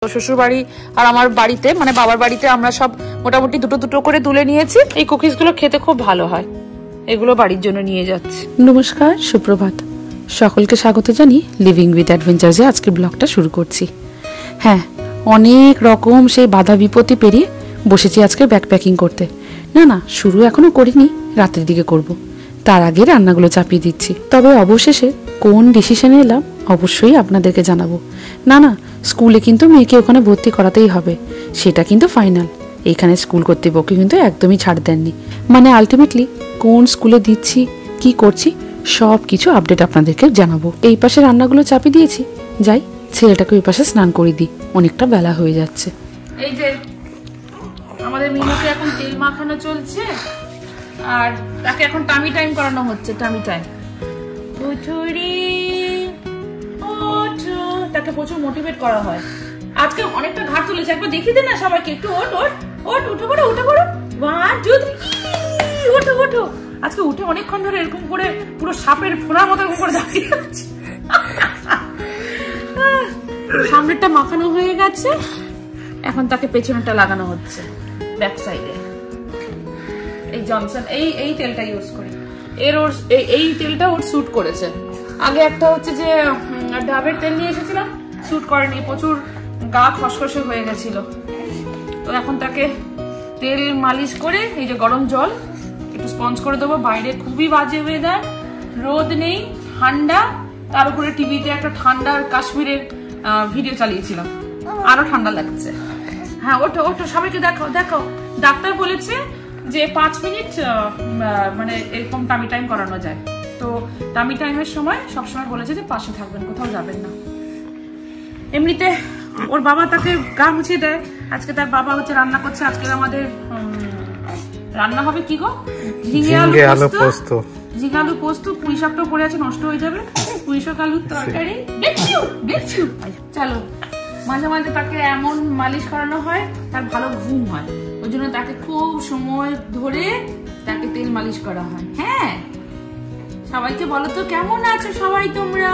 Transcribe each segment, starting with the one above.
শ্বশুর বাড়ি আর আমার বাড়িতে মানে বাবার বাড়িতে আমরা সব মোটামুটি দুটো দুটো করে তুলে নিয়েছি। এই কুকিজ গুলো খেতে খুব ভালো হয়, এগুলো বাড়ির জন্য নিয়ে যাচ্ছি। নমস্কার, সুপ্রভাত, সকলকে স্বাগত জানি লিভিং উইথ অ্যাডভেঞ্চার্সে আজকের ব্লগটা শুরু করছি। হ্যাঁ, অনেক রকম সেই বাধা বিপত্তি পেরিয়ে বসেছি আজকে ব্যাকপ্যাকিং করতে। না শুরু এখনো করিনি, রাতের দিকে করব। তার আগে রান্নাগুলো চাপিয়ে দিচ্ছি। তবে অবশেষে কোন ডিসিশনে এলাম অবশ্যই আপনাদেরকে জানাবো। না স্কুলে কিন্তু মেয়েকে ওখানে ভর্তি করাতেই হবে, সেটা কিন্তু ফাইনাল। এখানে স্কুল কর্তৃপক্ষ কিন্তু একদমই ছাড় দেননি। মানে আলটিমেটলি কোন স্কুলে দিচ্ছি, কি করছি, সব কিছু আপডেট আপনাদেরকে জানাবো। এই পাশে রান্নাগুলো চাপিয়ে দিয়েছি, যাই ছেলেটাকে ওই পাশে স্নান করে দিই, অনেকটা বেলা হয়ে যাচ্ছে। এই যে আমাদের মিনুকে এখন তেল মাখানো চলছে আর তাকে এখন টামি টাইম করানো হচ্ছে। টামি টাইম তাকে প্রচুর মোটিভেট করা হয়। আজকে অনেকটা ঘাট তুলেছে, একবার দেখিয়ে দে না সবাইকে একটু। উঠে পড়ো 1 2 3 ওঠো। আজকে উঠে অনেকক্ষণ ধরে এরকম করে পুরো সাপের ফোড়ার মতো এরকম করে দাঁড়িয়ে আছে। সামনেরটা মাখানো হয়ে গেছে, এখন তাকে পেছনেরটা লাগানো হচ্ছে ব্যাক সাইডে। এই জনসন এই তেলটা ইউজ করি, এই তেলটা ওর স্যুট করেছে। আগে একটা হচ্ছে যে ডাবের তেল নিয়ে এসেছিলাম, স্যুট করেনি, প্রচুর গা খসখসে হয়ে গেছিল। তো এখন তাকে তেল মালিশ করে এই যে গরম জল একটু স্পঞ্জ করে দেবো। বাইরে খুবই বাজে ওয়েদার, রোদ নেই, ঠান্ডা, তার উপরে টিভিতে একটা ঠান্ডার কাশ্মীরের ভিডিও চালিয়েছিলাম, আরো ঠান্ডা লাগছে। হ্যাঁ ওঠো সবাইকে দেখো। ডাক্তার বলেছে যে 5 মিনিট মানে এরকম টামি টাইম করানো যায়। তো টামি টাইমের সময় সবসময় বলেছে যে পাশে থাকবেন, কোথাও যাবেন না। এমনিতে ওর বাবা তাকে গা মুছিয়ে দেয়। আজকে তার বাবা হচ্ছে রান্না করছে। আজকে আমাদের রান্না হবে কি গো, ঝিঙে আলু পোস্ত। পুঁই শাকটাও পড়ে আছে, নষ্ট হয়ে যাবে। পুঁই শাক আলুর তরকারি। চলো, মাঝে মাঝে তাকে এমন মালিশ করানো হয় তার ভালো ঘুম হয়, ওই জন্য তাকে খুব সময় ধরে তাকে তেল মালিশ করা হয়। হ্যাঁ, সবাইকে বলো তো কেমন আছো সবাই তোমরা,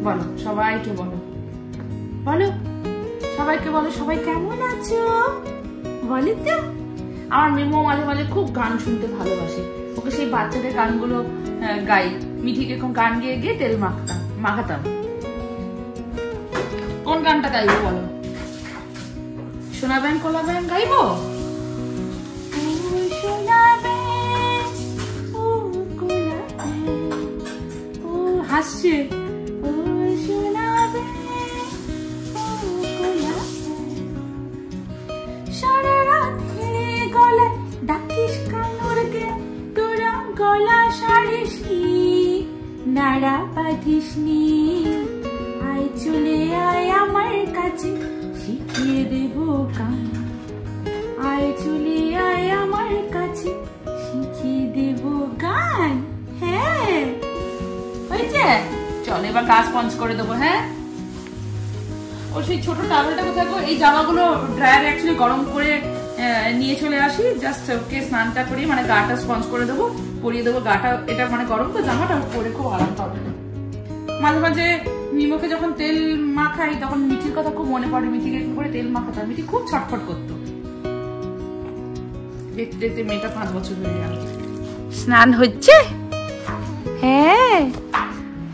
বলো সবাইকে বলো সবাইকে বলো সবাই কেমন আছো বলি তো। আমার মেমো মাঝে মাঝে খুব গান শুনতে ভালোবাসে, ওকে সেই বাচ্চাদের গানগুলো গাই। মিঠিকে এরকম গান গেয়ে গিয়ে তেল মাখাতাম। কোন গানটা গাইবো বলো? শোনাবেন কোলাবেন গাইবো? হাসছে গলা সারিসনি, নাড়া বাঁধিসনি, আয় চলে আয় আমার কাছে শিখিয়ে দেব গান, আয় চলে আয় আমার কাছে শিখিয়ে দেব গান। হ্যাঁ হয়েছে, চল এবার গা স্পঞ্জ করে দেবো। হ্যাঁ, ও সেই ছোট টাওয়েলটা কোথায় গো? এই জামাগুলো ড্রায়ারে অ্যাকচুয়ালি গরম করে নিয়ে চলে আসি, জাস্ট ওকে স্নানটা করি, মানে গাটা স্পঞ্জ করে দেবো, পরিয়ে দেবো গাটা। এটা মানে গরম তো জামাটা, পরে খুব আরাম পাবে। মাঝে মাঝে মিমোকে যখন তেল মাখাই তখন মিঠির কথা খুব মনে পড়ে। মিঠিকে একটু করে তেল মাখাতাম, মিঠি খুব ছটফট করতো। দেখতে দেখতে মেয়েটা 5 বছর হয়ে গেল। স্নান হচ্ছে? হ্যাঁ,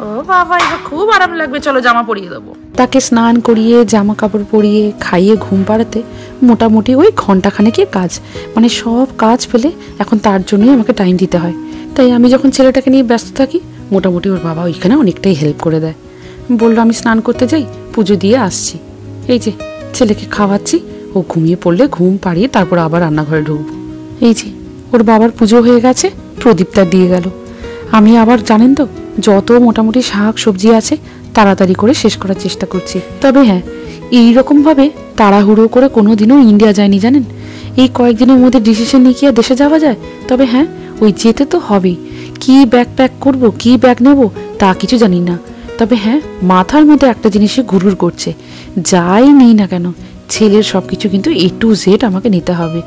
ও বাবা, এবার খুব আরাম লাগবে, চলো জামা পরিয়ে দেবো। তাকে স্নান করিয়ে জামা কাপড় পরিয়ে খাইয়ে ঘুম পাড়াতে মোটামুটি ওই ঘন্টাখানেকের কাজ। মানে সব কাজ ফেলে এখন তার জন্যই আমাকে টাইম দিতে হয়। তাই আমি যখন ছেলেটাকে নিয়ে ব্যস্ত থাকি, মোটামুটি ওর বাবা ওইখানে অনেকটাই হেল্প করে দেয়। বললো আমি স্নান করতে যাই, পুজো দিয়ে আসছি। এই যে ছেলেকে খাওয়াচ্ছি, ও ঘুমিয়ে পড়লে ঘুম পাড়িয়ে তারপর আবার রান্নাঘরে ঢুকবো। এই যে ওর বাবার পুজো হয়ে গেছে, প্রদীপটা দিয়ে গেল। আমি আবার জানেন তো যত মোটামুটি শাক সবজি আছে তাড়াতাড়ি করে শেষ করার চেষ্টা করছি। তবে হ্যাঁ, এইরকমভাবে তাড়াহুড়ো করে কোনোদিনও ইন্ডিয়া যায়নি জানেন। এই কয়েকদিনের মধ্যে ডিসিশন নিয়ে কি আর দেশে যাওয়া যায়? তবে হ্যাঁ, ওই যেতে তো হবেই। কি ব্যাগ প্যাক করবো, কি ব্যাগ নেব তা কিছু জানি না। তবে হ্যাঁ, মাথার মধ্যে একটা জিনিসে ঘুরঘুর করছে, যাই নিই না কেন ছেলের সব কিছু কিন্তু A to Z আমাকে নিতে হবে।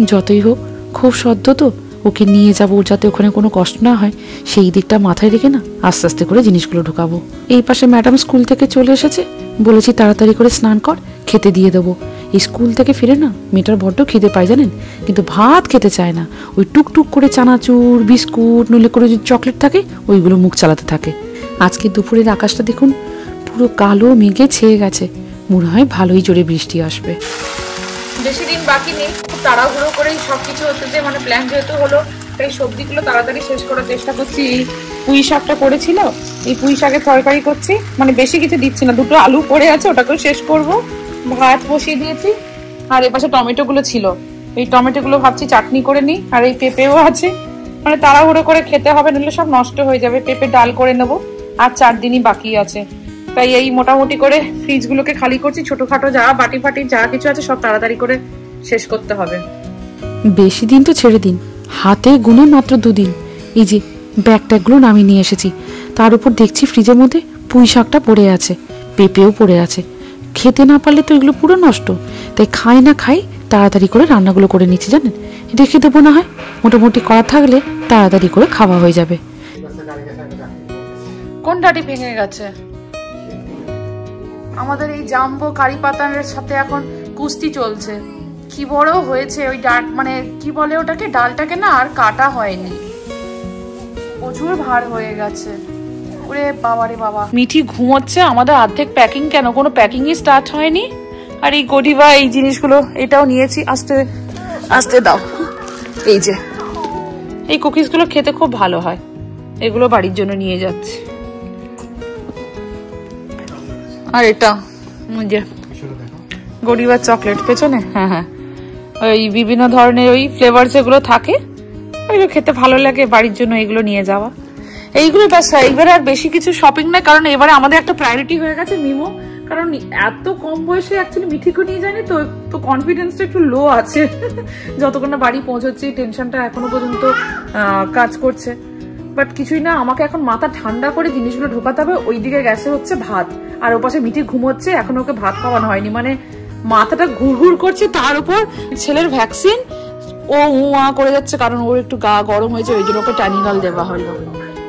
যতই হোক খুব সদ্য তো, ওকে নিয়ে যাবো, যাতে ওখানে কোনো কষ্ট না হয় সেই দিকটা মাথায় রেখে না আস্তে আস্তে করে জিনিসগুলো ঢোকাবো। এই পাশে ম্যাডাম স্কুল থেকে চলে এসেছে, বলেছি তাড়াতাড়ি করে স্নান কর, খেতে দিয়ে দেবো। এই স্কুল থেকে ফিরে না মেয়েটার বড্ড খিদে পায় জানেন, কিন্তু ভাত খেতে চায় না। ওই টুকটুক করে চানাচুর, বিস্কুট, নইলে করে যদি চকলেট থাকে ওইগুলো মুখ চালাতে থাকে। আজকে দুপুরের আকাশটা দেখুন, পুরো কালো মেঘে ছেয়ে গেছে। মনে হয় ভালোই জোরে বৃষ্টি আসবে। বেশি দিন বাকি নেই, খুব তাড়াহুড়ো করেই সবকিছু হচ্ছে যে মানে প্ল্যান যেহেতু হলো, তাই সবজিগুলো তাড়াতাড়ি শেষ করার চেষ্টা করছি। এই পুঁই শাকটা করেছিল, এই পুঁই শাকের তরকারি করছি, মানে বেশি কিছু দিচ্ছি না, 2টো আলু পড়ে আছে ওটাকেও শেষ করব। ভাত বসিয়ে দিয়েছি, আর এপাশে টমেটো গুলো ছিল, এই টমেটো গুলো ভাবছি চাটনি করে নিই। আর এই পেঁপেও আছে, মানে তাড়াহুড়ো করে খেতে হবে, নাহলে সব নষ্ট হয়ে যাবে। পেঁপে ডাল করে নেবো, আর 4 দিনই বাকি আছে। তাই এই মোটামুটি করে ফ্রিজ গুলোকে খালি করছি, ছোটখাটো যা বাটি ফাটি যা কিছু আছে সব তাড়াতাড়ি করে শেষ করতে হবে। বেশি দিন তো ছেড়ে দিন, হাতে গুনে মাত্র 2 দিন। এই যে ব্যাগ ট্যাগগুলো নামিয়ে নিয়ে এসেছি, তার উপর দেখছি ফ্রিজের মধ্যে পুঁই শাকটা পড়ে আছে, পেঁপেও পড়ে আছে। খেতে না পারলে তো এগুলো পুরো নষ্ট, তাই খাই না খাই তাড়াতাড়ি করে রান্নাগুলো করে নিচ্ছি জানেন। রেখে দেবো না হয়, মোটামুটি করা থাকলে তাড়াতাড়ি করে খাওয়া হয়ে যাবে। কোন ডাটি ভেঙে গেছে? আমাদের এই জাম্বো কারি পাতার সাথে এখন কুস্তি চলছে। কি বড় হয়েছে ওই ডাল, মানে কি বলে ওটাকে, ডালটাকে না আর কাটা হয়নি, প্রচুর ভার হয়ে গেছে। ওরে বাবা রে বাবা, মিঠি ঘুমোচ্ছে। আমাদের অর্ধেক প্যাকিং, কেন কোনো প্যাকিংই স্টার্ট হয়নি। আর এই গডিবা এই জিনিসগুলো এটাও নিয়েছি, আস্তে আস্তে দাও। এই যে এই কুকিজগুলো খেতে খুব ভালো হয়, এগুলো বাড়ির জন্য নিয়ে যাচ্ছি। আর এটা যে গডিবার চকলেট পেছনে, হ্যাঁ হ্যাঁ, ওই বিভিন্ন ধরনের ওই ফ্লেভার যেগুলো থাকে ওইগুলো খেতে ভালো লাগে, বাড়ির জন্য এগুলো নিয়ে যাওয়া। এইগুলো ব্যাস, এইবারে আর বেশি কিছু শপিং না, কারণ এবারে আমাদের একটা প্রায়োরিটি হয়ে গেছে মিমো। কারণ এত কম বয়সে অ্যাকচুয়ালি মিঠিকে নিয়ে যায়নি তো, তো কনফিডেন্সটা একটু লো আছে। যতক্ষণ না বাড়ি পৌঁছচ্ছি টেনশনটা এখনো পর্যন্ত কাজ করছে। বাট কিছুই না, আমাকে এখন মাথা ঠান্ডা করে জিনিসগুলো ঢোকাতে হবে। ওইদিকে গ্যাসে হচ্ছে ভাত, আর ওপাশে মিঠি ঘুমোচ্ছে, এখন ওকে ভাত খাওয়ানো হয়নি, মানে মাথাটা ঘুরঘুর করছে। তার উপর ছেলের ভ্যাকসিন, ও উয়া করে যাচ্ছে, কারণ ওর একটু গা গরম হয়েছে, ওই জন্য ওকে ট্যানিনাল দেওয়া হলো।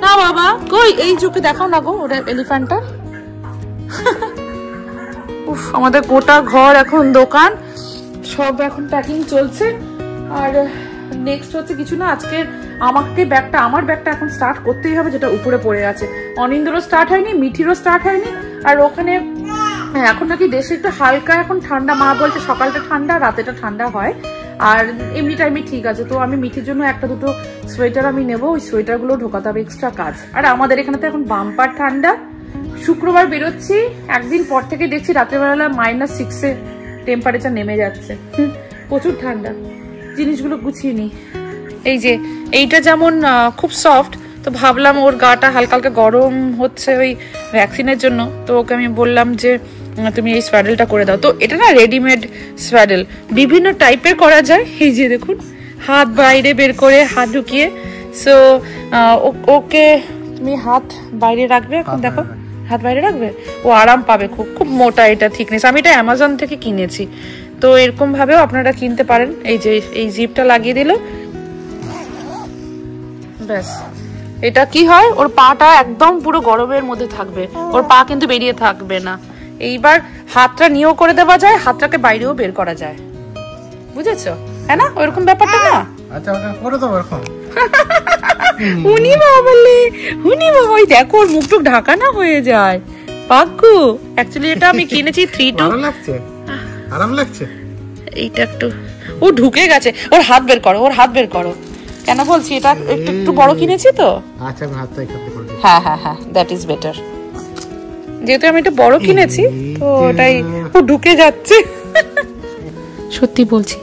না বাবা কই, এই চোখে দেখাও না গো ওটা এলিফ্যান্টটা। উফ, আমাদের গোটা ঘর এখন দোকান, সব এখন প্যাকিং চলছে। আর নেক্সট হচ্ছে কিছু না, আজকে আমাকে ব্যাগটা, আমার ব্যাগটা এখন স্টার্ট করতেই হবে, যেটা উপরে পড়ে আছে। অনিন্দ্রও স্টার্ট হয়নি, মিঠিরও স্টার্ট হয়নি। আর ওখানে এখন নাকি দেশে একটু হালকা এখন ঠান্ডা, মা বলছে সকালটা ঠান্ডা রাতেটা ঠান্ডা হয়, আর এমনি টাইমে ঠিক আছে। তো আমি মিঠির জন্য 1-2 সোয়েটার আমি নেবো, ওই সোয়েটারগুলো ঢোকাতে হবে, এক্সট্রা কাজ। আর আমাদের এখানে তো এখন বাম্পার ঠান্ডা। শুক্রবার বেরোচ্ছি, একদিন পর থেকে দেখছি রাত্রেবেলা -6-এ টেম্পারেচার নেমে যাচ্ছে, প্রচুর ঠান্ডা। জিনিসগুলো গুছিয়ে নিই। এই যে এইটা যেমন খুব সফট, তো ভাবলাম ওর গাটা হালকা হালকা গরম হচ্ছে ওই ভ্যাকসিনের জন্য, তো ওকে আমি বললাম যে তুমি এই সোয়াডেলটা করে দাও। তো এটা না রেডিমেড সোয়াডেল, বিভিন্ন টাইপের করা যায়। এই যে দেখুন, হাত বাইরে বের করে হাত ঢুকিয়ে, সো ওকে তুমি হাত বাইরে রাখবে, এখন দেখো হাত বাইরে রাখবে, ও আরাম পাবে। খুব খুব মোটা এটা থিকনেস, আমি এটা অ্যামাজন থেকে কিনেছি। তো এরকম ভাবেও আপনারা কিনতে পারেন। এই যে এই জিপটা লাগিয়ে দিল, ব্যাস। এটা কি হয়, ওর পাটা একদম পুরো গরমের মধ্যে থাকবে, ওর পা কিন্তু বেরিয়ে থাকবে না। এইবার হাতটা নিয়েও করে দেওয়া যায়, হাতটাকে বাইরেও বের করা যায়, বুঝেছো? হ্যাঁ না, ওইরকম ব্যাপারটা না? আচ্ছা করে দাও এরকম। উনি বাবালে, উনি বাবা, ওই দেখো ওর মুখ টুক ঢাকা না হয়ে যায়। পাগ্গু, অ্যাকচুয়ালি এটা আমি কিনেছি 3-2। ভালো লাগছে, আরাম লাগছে। এইটা একটু ও ঢুকে গেছে, ওর হাত বের করো, ওর হাত বের করো। কেন বলছি, এটা একটু বড় কিনেছি তো। আচ্ছা, আমি হাতটা এখানে করে দিই। হ্যাঁ হ্যাঁ হ্যাঁ, দ্যাট ইজ বেটার। যেহেতু আমি একটু বড় কিনেছি তো ওটাই, ও ঢুকে যাচ্ছে। সত্যি বলছি,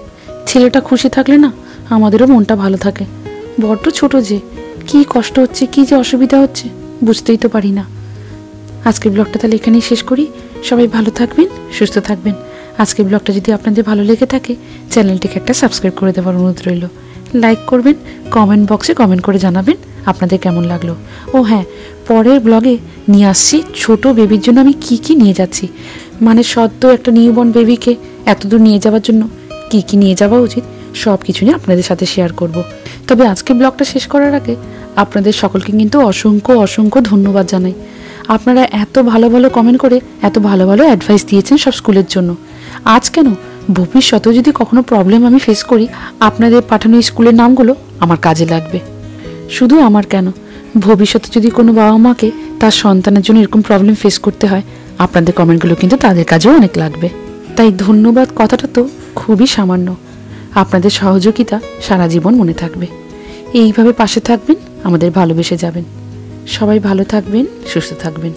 ছেলেটা খুশি থাকলে না আমাদেরও মনটা ভালো থাকে। বড্ড ছোট যে, কি কষ্ট হচ্ছে, কি যে অসুবিধা হচ্ছে বুঝতেই তো পারি না। আজকের ব্লগটা তাহলে এখানেই শেষ করি। সবাই ভালো থাকবেন, সুস্থ থাকবেন। আজকের ব্লগটা যদি আপনাদের ভালো লেগে থাকে, চ্যানেলটিকে একটা সাবস্ক্রাইব করে দেওয়ার অনুরোধ রইল। লাইক করবেন, কমেন্ট বক্সে কমেন্ট করে জানাবেন আপনাদের কেমন লাগলো। ও হ্যাঁ, পরের ব্লগে নিয়ে আসছি ছোট বেবির জন্য আমি কি কি নিয়ে যাচ্ছি, মানে সদ্য একটা নিউবর্ন বেবিকে এতদূর নিয়ে যাওয়ার জন্য কি কি নিয়ে যাওয়া উচিত, সব কিছু নিয়ে আপনাদের সাথে শেয়ার করব। তবে আজকে ব্লগটা শেষ করার আগে আপনাদের সকলকে কিন্তু অসংখ্য অসংখ্য ধন্যবাদ জানাই। আপনারা এত ভালো ভালো কমেন্ট করে এত ভালো ভালো অ্যাডভাইস দিয়েছেন সব স্কুলের জন্য। আজ কেন, ভবিষ্যতেও যদি কখনো প্রবলেম আমি ফেস করি, আপনাদের পাঠানো স্কুলের নামগুলো আমার কাজে লাগবে। শুধু আমার কেন, ভবিষ্যতে যদি কোনো বাবা মাকে তার সন্তানের জন্য এরকম প্রবলেম ফেস করতে হয়, আপনাদের কমেন্টগুলো কিন্তু তাদের কাজেও অনেক লাগবে। তাই ধন্যবাদ কথাটা তো খুবই সামান্য, আপনাদের সহযোগিতা সারা জীবন মনে থাকবে। এইভাবে পাশে থাকবেন, আমাদের ভালোবেসে যাবেন। সবাই ভালো থাকবেন, সুস্থ থাকবেন।